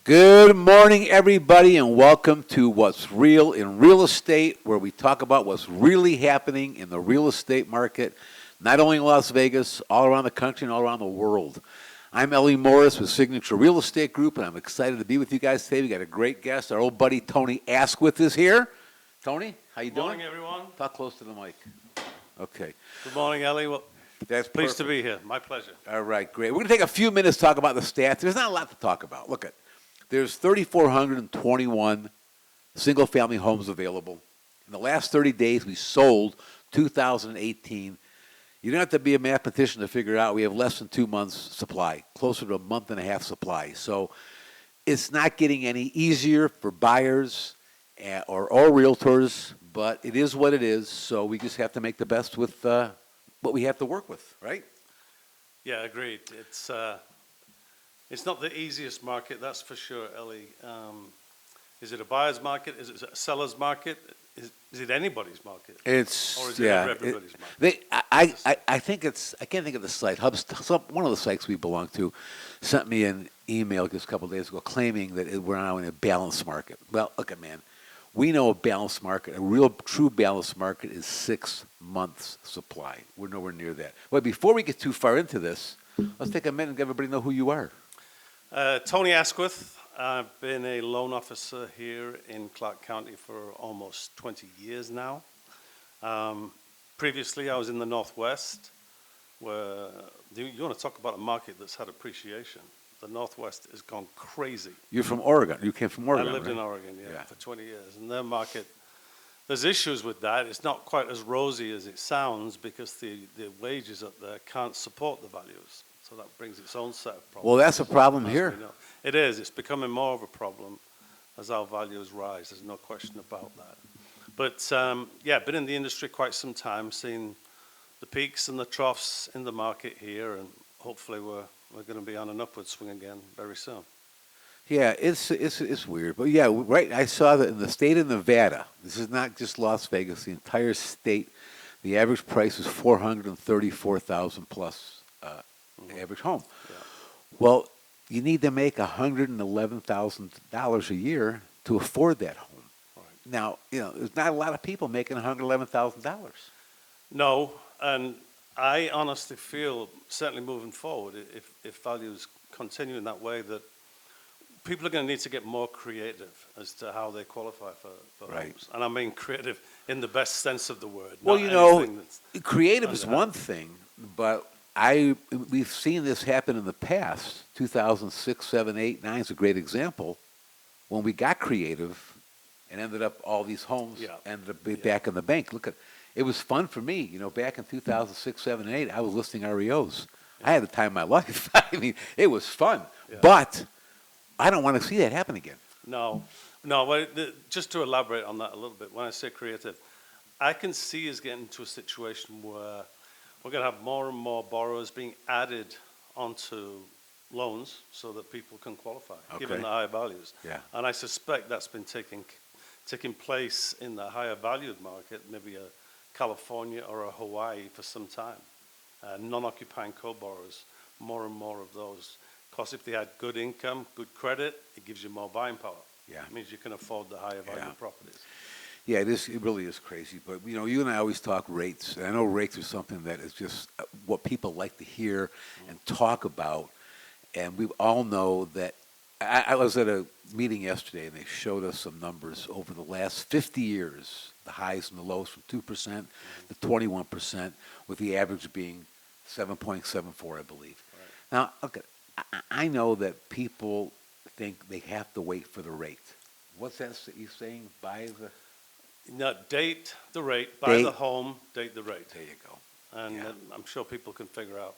Good morning, everybody, and welcome to What's Real in Real Estate, where we talk about what's really happening in the real estate market, not only in Las Vegas, all around the country and all around the world. I'm Elie Morris with Signature Real Estate Group, and I'm excited to be with you guys today. We got a great guest. Our old buddy Tony Asquith is here. Tony, how you doing? Good morning, everyone. Talk close to the mic. Okay. Good morning, Elie. Well, That's pleased perfect. to be here. My pleasure. All right, great. We're going to take a few minutes to talk about the stats. There's not a lot to talk about. Look at. There's 3,421 single-family homes available. In the last 30 days, we sold 2,018. You don't have to be a mathematician to figure out we have less than 2 months supply, closer to a month and a half supply. So it's not getting any easier for buyers or realtors, but it is what it is. So we just have to make the best with what we have to work with, right? Yeah, agreed. It's not the easiest market, that's for sure, Elie. Is it a buyer's market? Is it a seller's market? Is it anybody's market? It's Or is it everybody's market? I think it's, I can't think of the site. One of the sites we belong to sent me an email just a couple of days ago claiming that we're now in a balanced market. Well, look at man, we know a balanced market, a real true balanced market is 6 months supply. We're nowhere near that. But before we get too far into this, let's take a minute and let everybody know who you are. Tony Asquith. I've been a loan officer here in Clark County for almost 20 years now. Previously, I was in the Northwest, where you want to talk about a market that's had appreciation. The Northwest has gone crazy. You're from Oregon. You came from Oregon, I lived right? in Oregon, yeah, for 20 years. And their market, there's issues with that. It's not quite as rosy as it sounds because the wages up there can't support the values. So that brings its own set of problems. Well, that's a problem here. It is. It's becoming more of a problem as our values rise. There's no question about that. But, yeah, been in the industry quite some time, seen the peaks and the troughs in the market here, and hopefully we're going to be on an upward swing again very soon. Yeah, it's weird, but yeah, right. I saw that in the state of Nevada. This is not just Las Vegas; the entire state. The average price is $434,000 plus average home. Yeah. Well, you need to make $111,000 a year to afford that home. Right. Now, there's not a lot of people making $111,000. No, and I honestly feel, certainly moving forward, if values continue in that way, that people are going to need to get more creative as to how they qualify for Right. homes. And I mean creative in the best sense of the word. Well, not creative is one thing, but we've seen this happen in the past. 2006, 7, 8, 9 is a great example. When we got creative and ended up all these homes ended up back in the bank. Look at it was fun for me. Back in 2006, 7, and 8, I was listing REOs. I had the time of my life. I mean, it was fun. Yeah. But I don't want to see that happen again. No. Well, just to elaborate on that a little bit, when I say creative, I can see us getting to a situation where we're going to have more and more borrowers being added onto loans so that people can qualify, given the higher values. Yeah. And I suspect that's been taking place in the higher valued market, maybe a California or a Hawaii for some time. Non-occupying co-borrowers, more and more of those. Because if they had good income, good credit, it gives you more buying power. Yeah. It means you can afford the higher value properties. Yeah, it really is crazy. But, you and I always talk rates. And I know rates are something that is just what people like to hear and talk about. And we all know that I was at a meeting yesterday, and they showed us some numbers over the last 50 years, the highs and the lows from 2% to 21%, with the average being 7.74, I believe. Right. Now, okay, I know that people think they have to wait for the rate. What's that you saying? Buy the... No, date the rate, buy the home, date the rate. There you go. And I'm sure people can figure out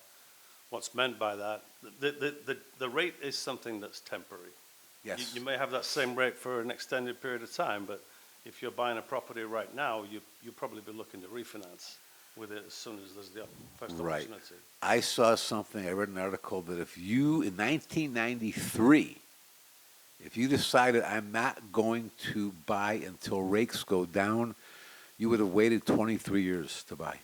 what's meant by that. The rate is something that's temporary. Yes. You may have that same rate for an extended period of time, but if you're buying a property right now, you'll probably be looking to refinance with it as soon as there's the first opportunity. I saw something, I read an article that if you, in 1993, if you decided I'm not going to buy until rates go down, you would have waited 23 years to buy.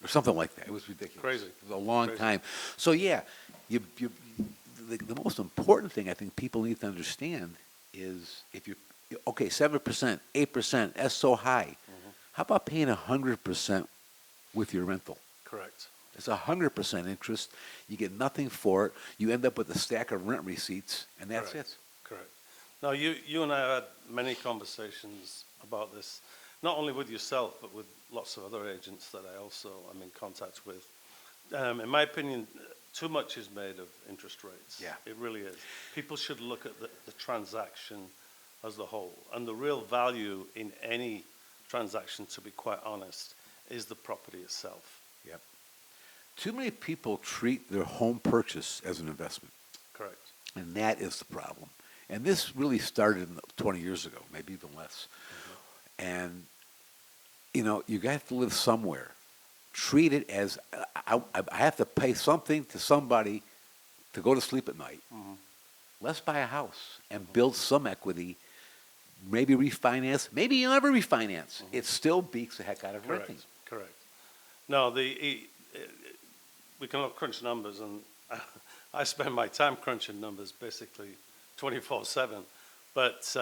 Or something like that. It was ridiculous. Crazy. It was a long time. So yeah, the the most important thing I think people need to understand is if you're, okay, 7%, 8%, that's so high. How about paying 100% with your rental? Correct. It's 100% interest. You get nothing for it. You end up with a stack of rent receipts, and that's Correct. it. Correct. Now, you and I had many conversations about this, not only with yourself, but with lots of other agents that I also am in contact with. In my opinion, too much is made of interest rates. Yeah. It really is. People should look at the transaction as the whole. And the real value in any transaction, to be quite honest, is the property itself. Yep. Too many people treat their home purchase as an investment, Correct. and that is the problem. And this really started 20 years ago, maybe even less. And, you know, you have to live somewhere. Treat it as, I have to pay something to somebody to go to sleep at night. Let's buy a house and build some equity, maybe refinance, maybe you'll never refinance. It still beats the heck out of renting. Correct. No, we can all crunch numbers, and I spend my time crunching numbers basically 24/7. But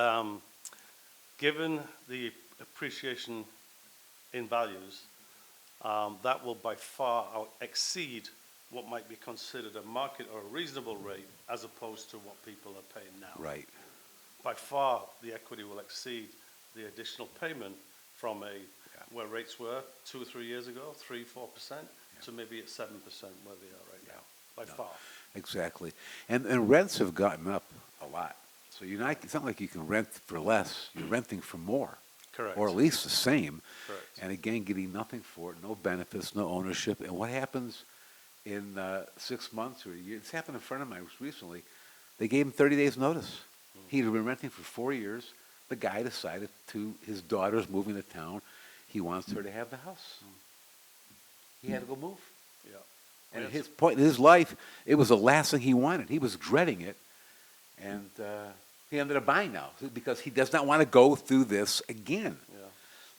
given the appreciation in values, that will by far exceed what might be considered a market or a reasonable rate as opposed to what people are paying now. Right. By far, the equity will exceed the additional payment from where rates were 2 or 3 years ago, 3-4%, to maybe at 7% where they are right now, by far. Exactly. And rents have gotten up a lot. So it's not like you can rent for less, you're renting for more. Correct. Or at least the same. Correct. And again, getting nothing for it, no benefits, no ownership. And what happens in 6 months or a year? It's happened in front of mine recently. They gave him 30 days notice. He'd been renting for 4 years. The guy decided his daughter's moving to town. He wants her to have the house. He had to go move. Yeah. And at Yes. his point in his life, it was the last thing he wanted. He was dreading it. And he ended up buying now because he does not want to go through this again. Yeah.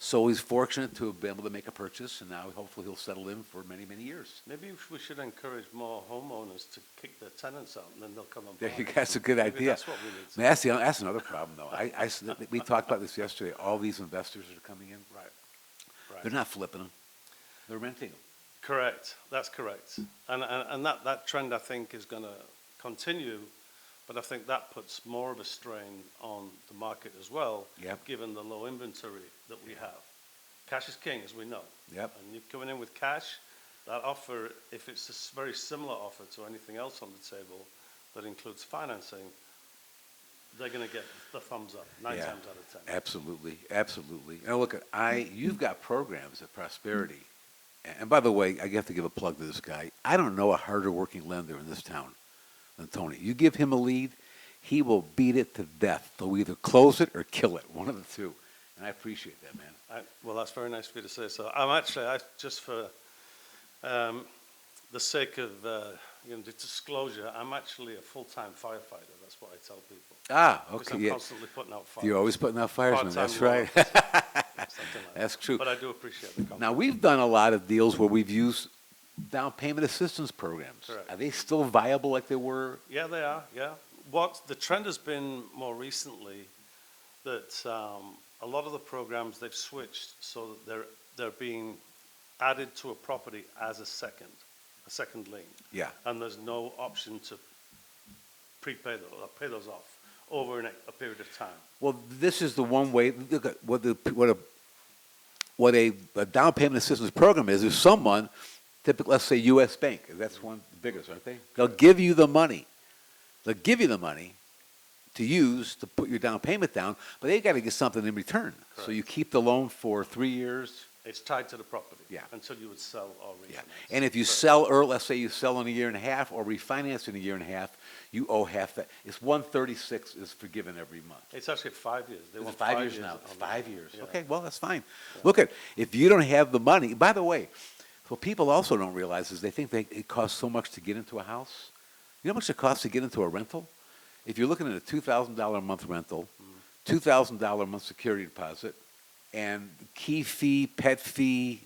So he's fortunate to have been able to make a purchase, and now hopefully he'll settle in for many, many years. Maybe we should encourage more homeowners to kick their tenants out, and then they'll come and buy. That's a good Maybe idea. that's what we need to Man, that's another problem, though. We talked about this yesterday. All these investors that are coming in, Right. they're not flipping them. They're renting them. Correct. That's correct. And that trend, I think, is going to continue, but I think that puts more of a strain on the market as well, Yep. given the low inventory that we have. Cash is king, as we know. Yep. And you're coming in with cash, that offer, if it's a very similar offer to anything else on the table that includes financing, they're going to get the thumbs up 9 Yeah. times out of 10. Absolutely, absolutely. Now look, you've got programs at Prosperity. And by the way, I have to give a plug to this guy. I don't know a harder working lender in this town than Tony. You give him a lead, he will beat it to death. They'll either close it or kill it, one of the two. And I appreciate that, man. Well, that's very nice of you to say so. Just for the sake of the disclosure, I'm actually a full-time firefighter. That's what I tell people. Ah, Because okay. I'm Yeah. constantly putting out fires. You're always putting out fires, man. Part-time That's right. law officer, something like That's that. true. But I do appreciate the compliment. Now, we've done a lot of deals where we've used down payment assistance programs. Correct. Are they still viable like they were? Yeah, they are, yeah. The trend has been more recently that a lot of the programs, they've switched so that they're being added to a property as a second lien. Yeah. And there's no option to prepay those or pay those off over a period of time. Well, this is the one way, look at what a down payment assistance program is someone, typically, let's say U.S. Bank, that's one of the biggest, aren't they? They'll give you the money. They'll give you the money to use to put your down payment down, but they've got to get something in return. So Correct. you keep the loan for 3 years. It's tied to the property. Yeah. Until you would sell or refinance. Yeah. And if you Correct. sell early, let's say you sell in a year and a half or refinance in a year and a half, you owe half that. It's 136 is forgiven every month. It's actually 5 years. They Is it want 5 years now? on It's the- 5 years. Yeah. Okay, well, that's fine. Look if you don't have the money, by the way, what people also don't realize is they think it costs so much to get into a house. You know how much it costs to get into a rental? If you're looking at a $2,000 a month rental, $2,000 a month security deposit, and key fee, pet fee,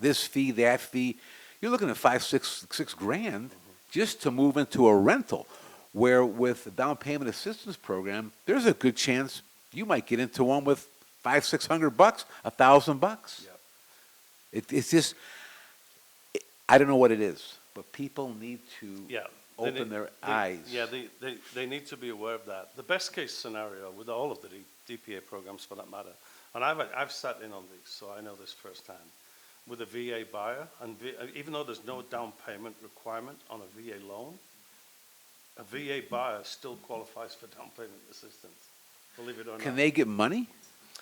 this fee, that fee, you're looking at $5, $6 grand just to move into a rental. Where with the down payment assistance program, there's a good chance you might get into one with $500-600, $1,000. Yep. It's just, I don't know what it is, but people need to Yeah. open their eyes. Yeah, they need to be aware of that. The best case scenario with all of the DPA programs for that matter, and I've sat in on these, so I know this firsthand, with a VA buyer, and even though there's no down payment requirement on a VA loan, a VA buyer still qualifies for down payment assistance, believe it or not. Can they get money,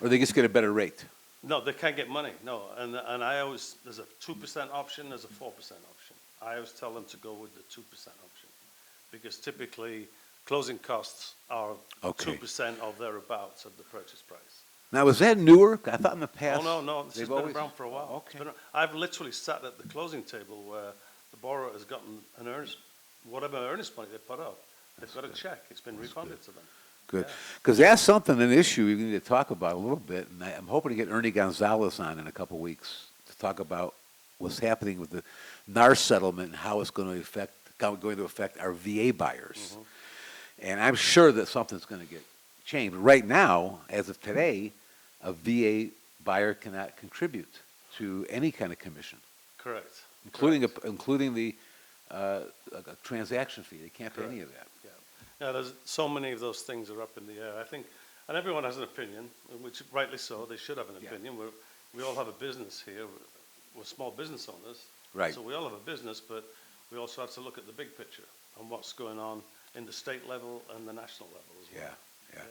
or they just get a better rate? No, they can't get money, no. And I always, there's a 2% option, there's a 4% option. I always tell them to go with the 2% option, because typically closing costs are Okay. 2% or thereabouts of the purchase price. Now, is that newer? I thought in the past. Oh, no, this has they've been always- around for a while. It's Okay. been- I've literally sat at the closing table where the borrower has gotten an earnest, whatever earnest money they put up, they've got a check, it's been refunded to them. Good. Yeah. Because that's something, an issue we need to talk about a little bit, and I'm hoping to get Ernie Gonzalez on in a couple weeks to talk about what's happening with the NAR settlement and how it's going to affect our VA buyers. And I'm sure that something's going to get changed. Right now, as of today, a VA buyer cannot contribute to any kind of commission, Correct. including the a transaction fee. They can't pay any of that. Yeah, there's so many of those things are up in the air. I think, and everyone has an opinion, which rightly so, they should have an Yeah. opinion. We all have a business here. We're small business owners. Right. So we all have a business, but we also have to look at the big picture and what's going on in the state level and the national level as well. Yeah.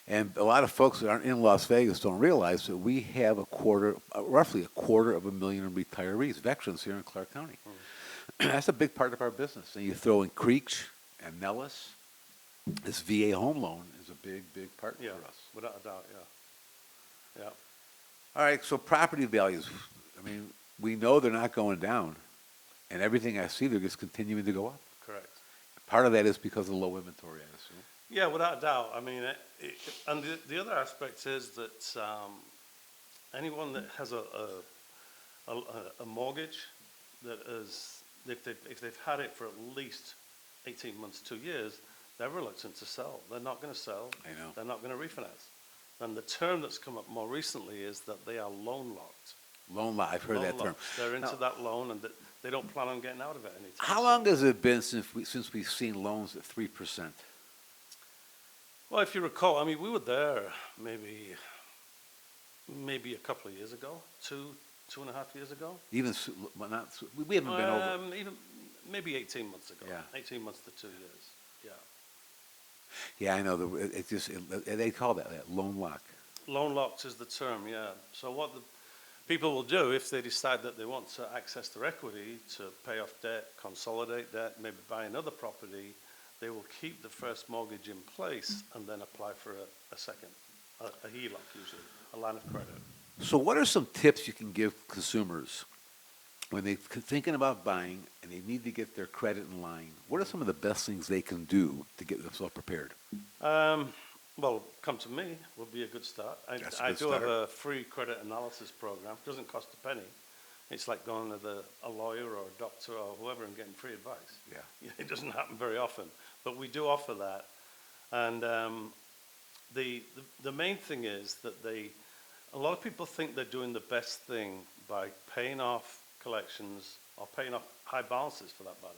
And a lot of folks that aren't in Las Vegas don't realize that we have roughly a quarter of a million retirees, veterans here in Clark County. That's a big part of our business. And you throw in Creech and Nellis, this VA home loan is a big, big part Yeah, for us. without a doubt, yeah. All right, so property values. I mean, we know they're not going down, and everything I see, they're just continuing to go up. Correct. Part of that is because of low inventory, I assume. Yeah, without a doubt. I mean, and the other aspect is that anyone that has a mortgage that is, if they've had it for at least 18 months, 2 years, they're reluctant to sell. They're not going to sell. I know. They're not going to refinance. And the term that's come up more recently is that they are loan locked. Loan lock, I've heard Loan that term. locked. They're into Now, that loan, and they don't plan on getting out of it anytime how soon. long has it been since we've seen loans at 3%? Well, if you recall, I mean, we were there maybe a couple of years ago, two and a half years ago. We haven't been over. Even maybe 18 months ago. Yeah. 18 months to 2 years. Yeah. Yeah, I know. They call that loan lock. Loan locked is the term, yeah. So what the people will do if they decide that they want to access their equity to pay off debt, consolidate debt, maybe buy another property, they will keep the first mortgage in place and then apply for a second, a HELOC usually, a line of credit. So what are some tips you can give consumers when they're thinking about buying and they need to get their credit in line? What are some of the best things they can do to get themselves prepared? Well, come to me would be a good start. That's a I good do have start. a free credit analysis program. It doesn't cost a penny. It's like going to a lawyer or a doctor or whoever and getting free advice. Yeah. It doesn't happen very often, but we do offer that. And the main thing is that a lot of people think they're doing the best thing by paying off collections or paying off high balances for that matter,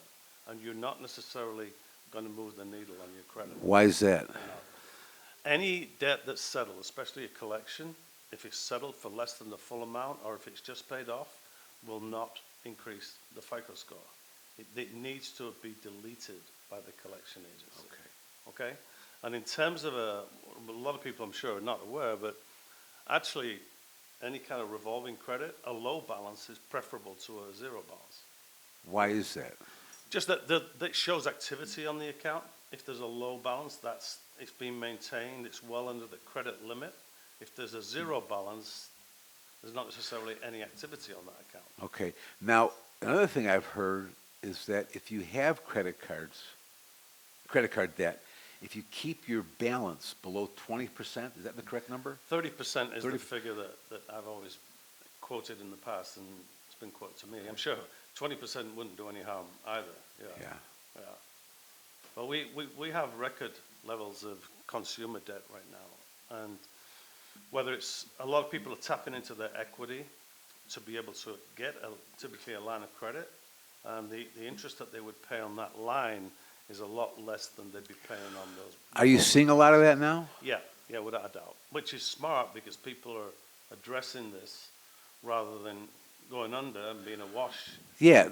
and you're not necessarily going to move the needle on your credit. Why is that? Any debt that's settled, especially a collection, if it's settled for less than the full amount or if it's just paid off, will not increase the FICO score. It needs to be deleted by the collection agency. Okay? And in terms of a lot of people I'm sure are not aware, but actually any kind of revolving credit, a low balance is preferable to a zero balance. Why is that? Just that shows activity on the account. If there's a low balance, it's being maintained, it's well under the credit limit. If there's a zero balance, there's not necessarily any activity on that account. Okay. Now, another thing I've heard is that if you have credit card debt, if you keep your balance below 20%, is that the correct number? 30% is 30 the figure that I've always quoted in the past, and it's been quoted to me. I'm sure 20% wouldn't do any harm either. Yeah. Well, we have record levels of consumer debt right now. And whether it's a lot of people are tapping into their equity to be able to get typically a line of credit, and the interest that they would pay on that line is a lot less than they'd be paying on those. Are you seeing a lot of that now? Yeah, without a doubt. Which is smart because people are addressing this rather than going under and being awash. Yeah,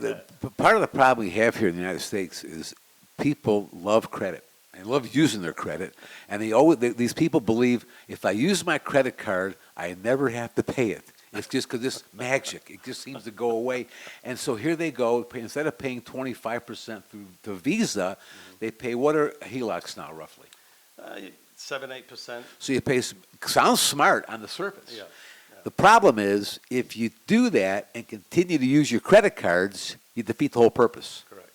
part of the problem we have here in the United States is people love credit and love using their credit, and these people believe if I use my credit card, I never have to pay it. It's just because it's magic. It just seems to go away. And so here they go. Instead of paying 25% through the Visa, they pay, what are HELOCs now, roughly? 7-8%. So you pay, sounds smart on the surface. Yeah. The problem is, if you do that and continue to use your credit cards, you defeat the whole purpose. Correct.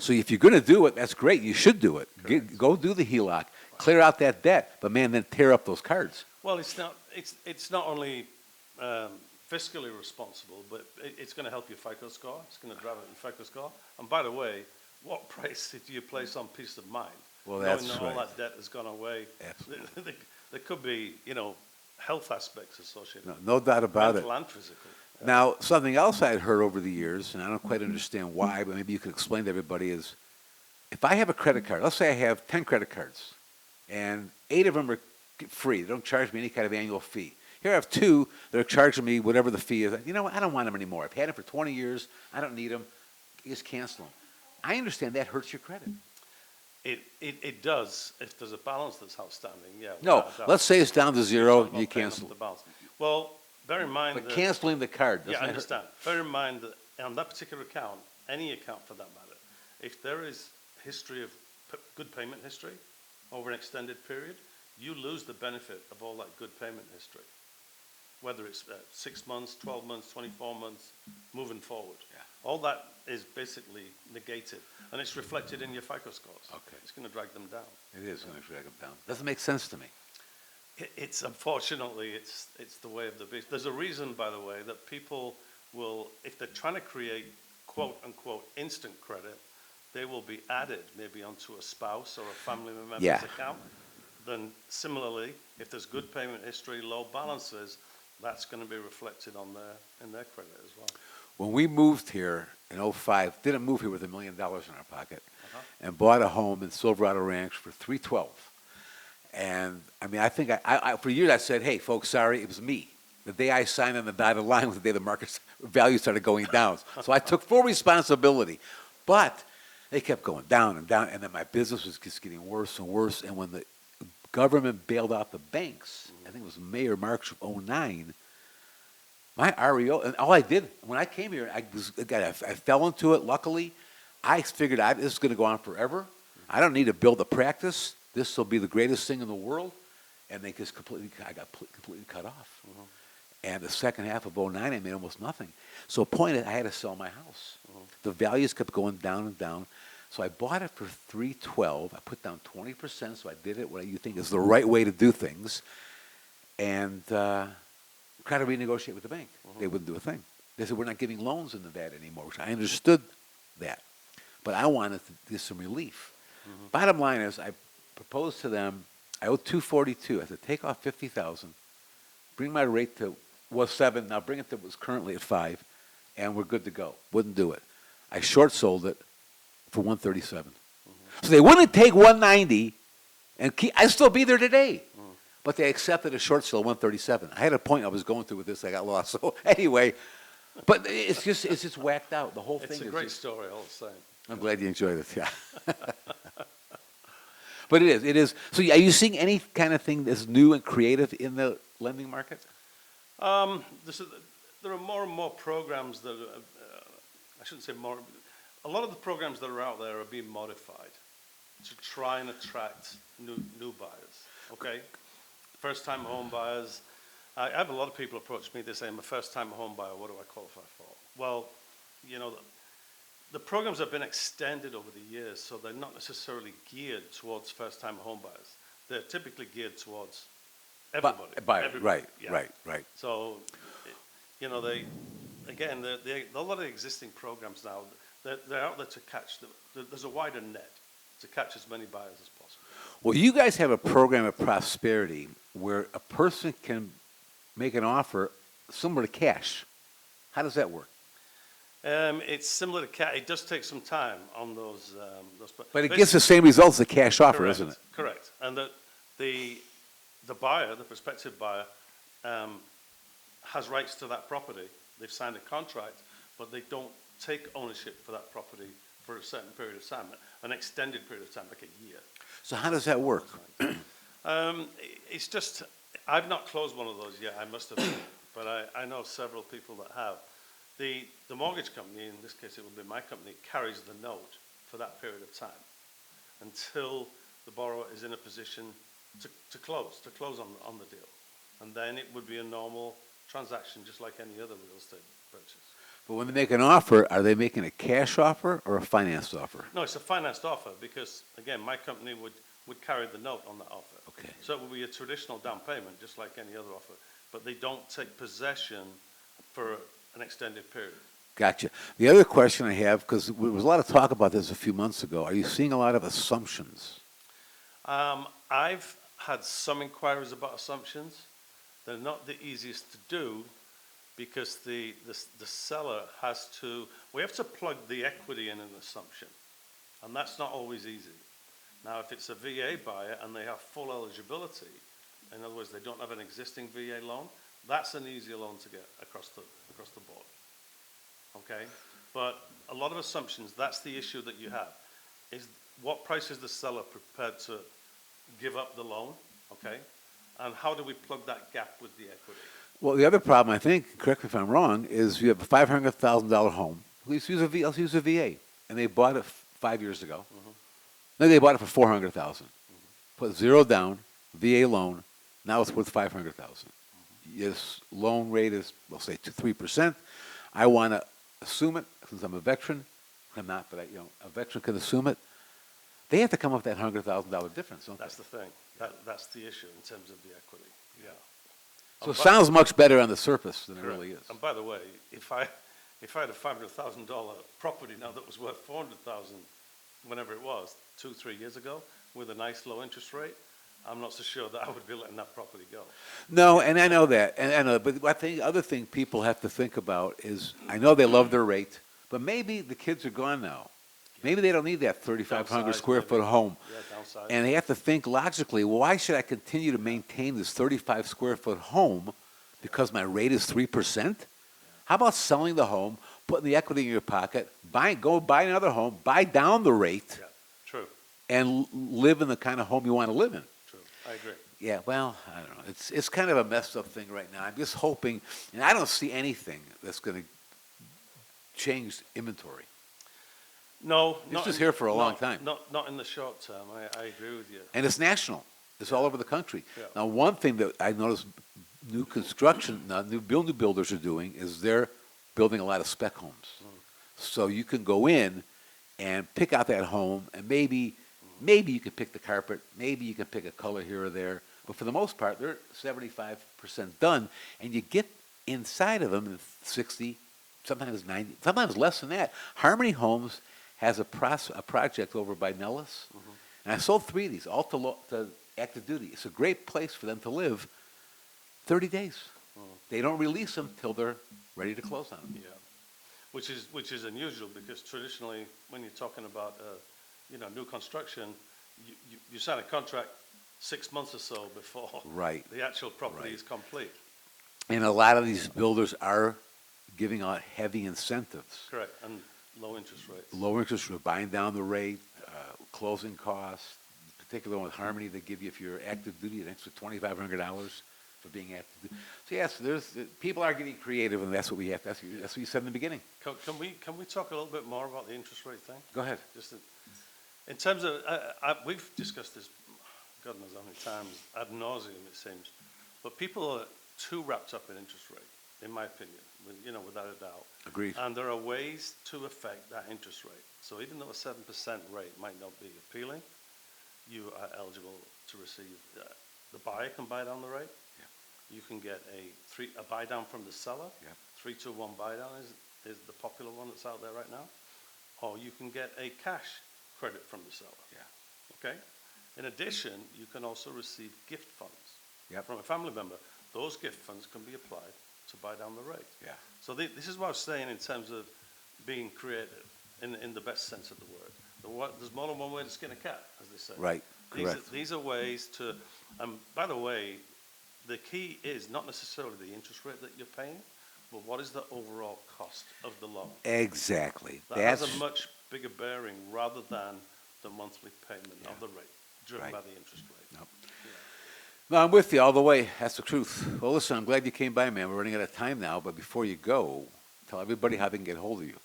So if you're going to do it, that's great. You should do it. Go do the HELOC. Clear out that debt. But, man, then tear up those cards. Well, it's not only fiscally responsible, but it's going to help your FICO score. It's going to drive up your FICO score. And by the way, what price do you place on peace of mind? Well, that's knowing that right. all that debt has gone away. Absolutely. There could be, health aspects associated. No doubt about it. Mental and physical. Yeah. Now, something else I'd heard over the years, and I don't quite understand why, but maybe you could explain to everybody, is if I have a credit card, let's say I have 10 credit cards, and 8 of them are free. They don't charge me any kind of annual fee. Here I have 2 that are charging me whatever the fee is. You know what? I don't want them anymore. I've had them for 20 years. I don't need them. You just cancel them. I understand that hurts your credit. It does if there's a balance that's outstanding. Yeah. No, without a doubt. let's say it's down to 0, Not you paying cancel off it. the balance. Well, bear in mind But that. canceling the card doesn't Yeah, I hurt. understand. Bear in mind that on that particular account, any account for that matter, if there is history of good payment history over an extended period, you lose the benefit of all that good payment history. Whether it's 6 months, 12 months, 24 months, moving forward. Yeah. All that is basically negated, and it's reflected in your FICO scores. Okay. It's going to drag them down. It is going to drag them down. Doesn't make sense to me. It's unfortunately, it's the way of the beast. There's a reason, by the way, that people will, if they're trying to create quote unquote instant credit, they will be added maybe onto a spouse or a family member's Yeah. account. Then similarly, if there's good payment history, low balances, that's going to be reflected in their credit as well. When we moved here in 2005, didn't move here with $1 million in our pocket, and bought a home in Silverado Ranch for $312. And I mean, I think I for years I said, "Hey, folks, sorry, it was me." The day I signed on the dotted line was the day the market value started going down. So I took full responsibility. But they kept going down and down, and then my business was just getting worse and worse. And when the government bailed out the banks, I think it was May or March of 2009, my REO, and all I did when I came here, I fell into it. Luckily, I figured this is going to go on forever. I don't need to build a practice. This will be the greatest thing in the world. And I got completely cut off. And the second half of 2009, I made almost nothing. So I had to sell my house. The values kept going down and down. So I bought it for $312. I put down 20%, so I did it what you think is the right way to do things. And tried to renegotiate with the bank. They wouldn't do a thing. They said, we're not giving loans in Nevada anymore, which I understood that. But I wanted to get some relief. Bottom line is, I proposed to them, I owed $242. I said, take off $50,000, bring my rate to, was 7, now bring it to what's currently at 5, and we're good to go. Wouldn't do it. I short sold it for $137. So they wouldn't take $190, and I'd still be there today. But they accepted a short sale, $137. I had a point I was going through with this. I got lost. So anyway, but it's just whacked out. The whole thing is. It's a great story, all the same. I'm glad you enjoyed it. Yeah. But it is. So are you seeing any kind of thing that's new and creative in the lending market? There are more and more programs that I shouldn't say more. A lot of the programs that are out there are being modified to try and attract new buyers. Okay, first-time home buyers. I have a lot of people approach me. They say, "I'm a first-time home buyer. What do I qualify for?" Well, the programs have been extended over the years, so they're not necessarily geared towards first-time home buyers. They're typically geared towards everybody. Right. So, a lot of the existing programs now, they're out there to catch there's a wider net. to catch as many buyers as possible. Well, you guys have a program of prosperity where a person can make an offer similar to cash. How does that work? It's similar to cash. It does take some time on those. But it gives the same results as a cash offer, correct, isn't it? Correct. And the buyer, the prospective buyer, has rights to that property. They've signed a contract, but they don't take ownership for that property for a certain period of time, an extended period of time, like a year. So how does that work? It's just, I've not closed one of those yet, I must have, but I know several people that have. The mortgage company, in this case it would be my company, carries the note for that period of time until the borrower is in a position to close on the deal. And then it would be a normal transaction, just like any other real estate purchase. But when they make an offer, are they making a cash offer or a financed offer? No, it's a financed offer because, again, my company would carry the note on that offer. Okay. So it would be a traditional down payment, just like any other offer, but they don't take possession for an extended period. Gotcha. The other question I have, because there was a lot of talk about this a few months ago, are you seeing a lot of assumptions? I've had some inquiries about assumptions. They're not the easiest to do because the seller has to, we have to plug the equity in an assumption, and that's not always easy. Now, if it's a VA buyer and they have full eligibility, in other words, they don't have an existing VA loan, that's an easier loan to get across the board. Okay? But a lot of assumptions, that's the issue that you have, is what price is the seller prepared to give up the loan, okay? And how do we plug that gap with the equity? Well, the other problem, I think, correct me if I'm wrong, is you have a $500,000 home. Let's use a VA. And they bought it 5 years ago. Then they bought it for $400,000. Put zero down, VA loan. Now it's worth $500,000. Yes, loan rate is, we'll say, 3%. I want to assume it since I'm a veteran. I'm not, but a veteran can assume it. They have to come up with that $100,000 difference, don't That's the thing. That's the issue in terms of the equity. Yeah. So it sounds much better on the surface than it really is. And by the way, if I had a $500,000 property now that was worth $400,000, whenever it was, 2-3 years ago, with a nice low interest rate, I'm not so sure that I would be letting that property go. No, and I know that. But I think the other thing people have to think about is, I know they love their rate, but maybe the kids are gone now. Maybe they don't need that 3,500 square foot home. Yeah, downside. And they have to think logically, why should I continue to maintain this 35 square foot home because my rate is 3%? How about selling the home, putting the equity in your pocket, go buy another home, buy down the rate, Yeah, true, and live in the kind of home you want to live in? true. I agree. Yeah, well, I don't know. It's kind of a messed up thing right now. I'm just hoping, and I don't see anything that's going to change inventory. No, It's just here for a long time. Not in the short term. I agree with you. And it's national. It's all over the country. Yeah. Now, one thing that I noticed new construction, new builders are doing is they're building a lot of spec homes. So you can go in and pick out that home, and maybe you can pick the carpet, maybe you can pick a color here or there, but for the most part, they're 75% done, and you get inside of them in 60, sometimes 90, sometimes less than that. Harmony Homes has a project over by Nellis, and I sold 3 of these, all to active duty. It's a great place for them to live 30 days. They don't release them till they're ready to close on them. Yeah, which is unusual because traditionally, when you're talking about new construction, you sign a contract 6 months or so before Right. the actual property Right. is complete. And a lot of these builders are giving out heavy incentives. Correct, and low interest rates. Lower interest rate, buying down the rate, closing costs, particularly with Harmony, they give you, if you're active duty, an extra $2,500 for being active duty. So yes, people are getting creative, and that's what we have. That's what you said in the beginning. Can we talk a little bit more about the interest rate thing? Go ahead. Just in terms of, we've discussed this, God knows how many times, ad nauseum it seems, but people are too wrapped up in interest rate, in my opinion, without a doubt. Agreed. And there are ways to affect that interest rate. So even though a 7% rate might not be appealing, you are eligible to receive, the buyer can buy down the rate. Yeah. You can get a buy down from the seller. Yeah. 3-2-1 buy down is the popular one that's out there right now. Or you can get a cash credit from the seller. Yeah. Okay? In addition, you can also receive gift funds Yep. from a family member. Those gift funds can be applied to buy down the rate. Yeah. So this is what I was saying in terms of being creative, in the best sense of the word. There's more than one way to skin a cat, as they say. Right. Correct. These are ways to, by the way, the key is not necessarily the interest rate that you're paying, but what is the overall cost of the loan? Exactly. That has a much bigger bearing rather than the monthly payment of the rate, driven Right. by the interest rate. Nope. No, I'm with you all the way. That's the truth. Well, listen, I'm glad you came by, man. We're running out of time now, but before you go, tell everybody how they can get hold of you.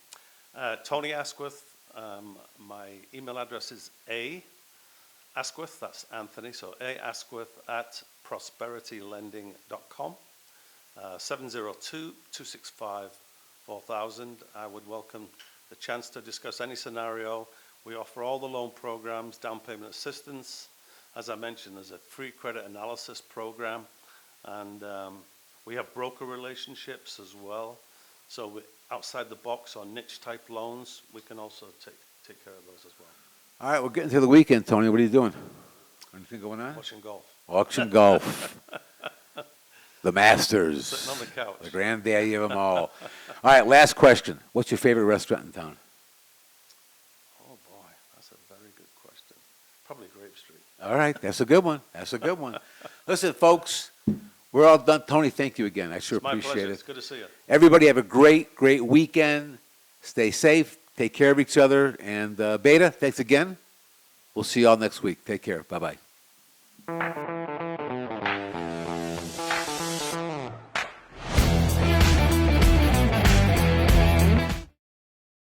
Tony Asquith, my email address is Asquith, that's Anthony, so asquith@prosperitylending.com, 702-265-4000. I would welcome the chance to discuss any scenario. We offer all the loan programs, down payment assistance. As I mentioned, there's a free credit analysis program, and we have broker relationships as well. So outside the box or niche type loans, we can also take care of those as well. All right, we're getting to the weekend, Tony. What are you doing? Anything going on? Watching golf, Auction golf. The Masters. sitting on the couch. The granddaddy of them all. All right, last question. What's your favorite restaurant in town? Oh boy, that's a very good question. Probably Grape Street. All right, that's a good one. That's a good one. Listen, folks, we're all done. Tony, thank you again. I sure It's my appreciate pleasure. it. It's good to see you. Everybody have a great, great weekend. Stay safe. Take care of each other. And Beta, thanks again. We'll see you all next week. Take care. Bye-bye.